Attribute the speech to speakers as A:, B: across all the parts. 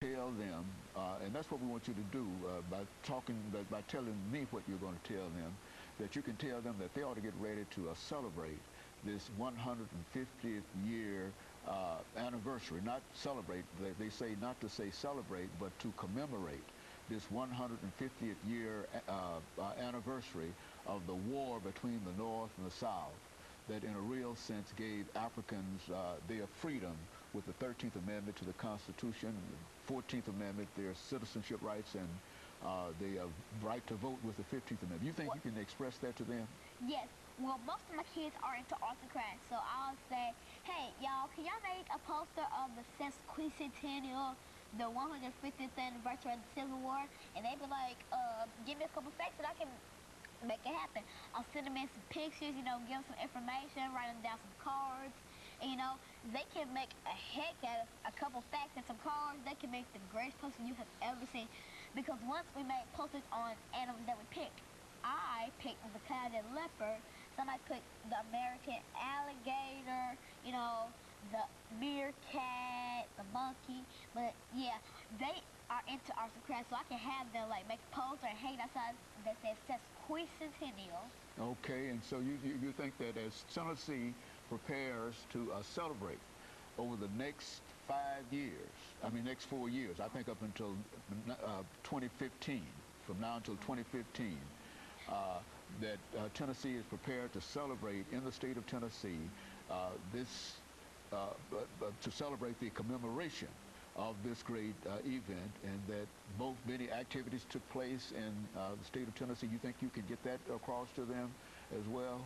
A: tell them, and that's what we want you to do by telling me what you're going to tell them, that you can tell them that they ought to get ready to celebrate this 150th year anniversary. Not celebrate, they say not to say celebrate, but to commemorate this 150th year anniversary of the war between the North and the South, that in a real sense gave Africans their freedom with the 13th Amendment to the Constitution, the 14th Amendment, their citizenship rights, and the right to vote with the 15th Amendment. You think you can express that to them?
B: Yes. Well, most of my kids are into arts and crafts, so I'll say, hey, y'all, can y'all make a poster of the Sesquicentennial, the 150th anniversary of the Civil War? And they be like, give me a couple facts and I can make it happen. I'll send them in some pictures, give them some information, write them down some cards. And, they can make a heck out of a couple facts and some cards. They can make the greatest poster you have ever seen. Because once we made posters on animals that we picked, I picked the clouded leopard. Somebody picked the American alligator, the meerkat, the monkey. But yeah, they are into arts and crafts, so I can have them like make a poster and hang outside that says Sesquicentennial.
A: Okay, and so you think that as Tennessee prepares to celebrate over the next 5 years, next 4 years, I think up until 2015, from now until 2015, that Tennessee is prepared to celebrate in the state of Tennessee to celebrate the commemoration of this great event, and that many activities took place in the state of Tennessee. You think you can get that across to them as well?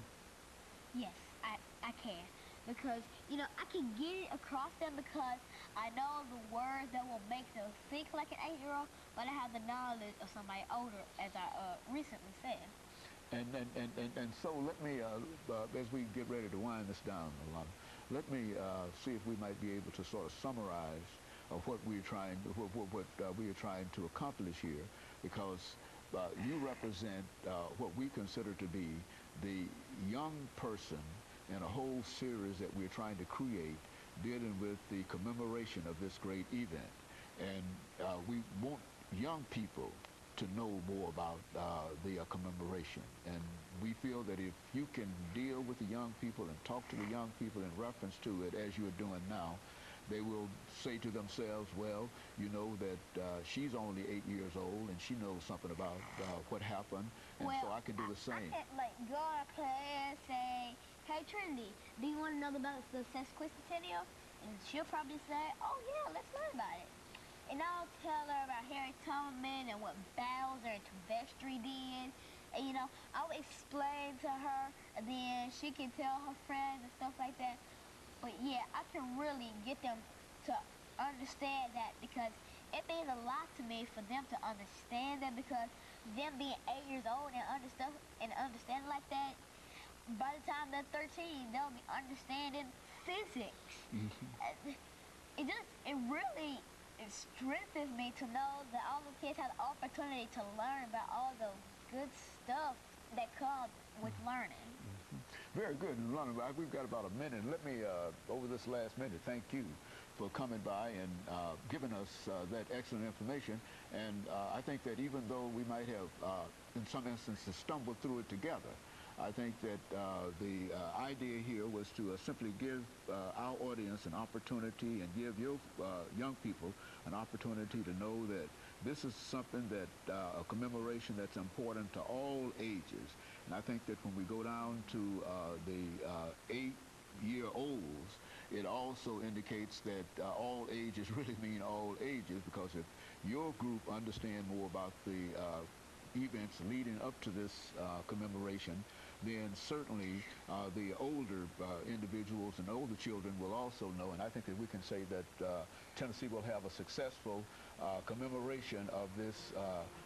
B: Yes, I can. Because, I can get it across them because I know the words that will make them think like an 8-year-old, but I have the knowledge of somebody older, as I recently said.
A: And so let me, as we get ready to wind this down, Alana, let me see if we might be able to sort of summarize what we are trying to accomplish here, because you represent what we consider to be the young person in a whole series that we're trying to create dealing with the commemoration of this great event. And we want young people to know more about the commemoration. And we feel that if you can deal with the young people and talk to the young people in reference to it, as you're doing now, they will say to themselves, well, you know that she's only 8 years old and she knows something about what happened, and so I can do the same.
B: I can go to class and say, hey Trinity, do you want to know about the Sesquicentennial? And she'll probably say, oh yeah, let's learn about it. And I'll tell her about Harry Tubman and what battles or Vestry did. And I'll explain to her, and then she can tell her friends and stuff like that. But yeah, I can really get them to understand that, because it means a lot to me for them to understand that, because them being 8 years old and understand like that, by the time they're 13, they'll be understanding physics. It really strengthens me to know that all the kids have the opportunity to learn about all the good stuff that comes with learning.
A: Very good. Lana, we've got about a minute. Let me, over this last minute, thank you for coming by and giving us that excellent information. And I think that even though we might have, in some instances, stumbled through it together, I think that the idea here was to simply give our audience an opportunity and give your young people an opportunity to know that this is something that, a commemoration that's important to all ages. And I think that when we go down to the 8-year-olds, it also indicates that all ages really mean all ages, because if your group understand more about the events leading up to this commemoration, then certainly the older individuals and older children will also know. And I think that we can say that Tennessee will have a successful commemoration of this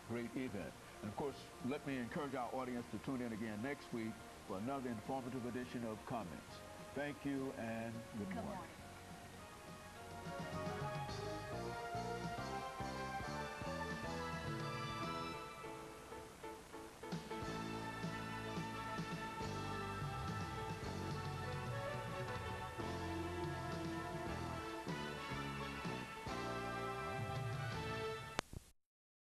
A: great event. And of course, let me encourage our audience to tune in again next week for another informative edition of Comments. Thank you and good morning.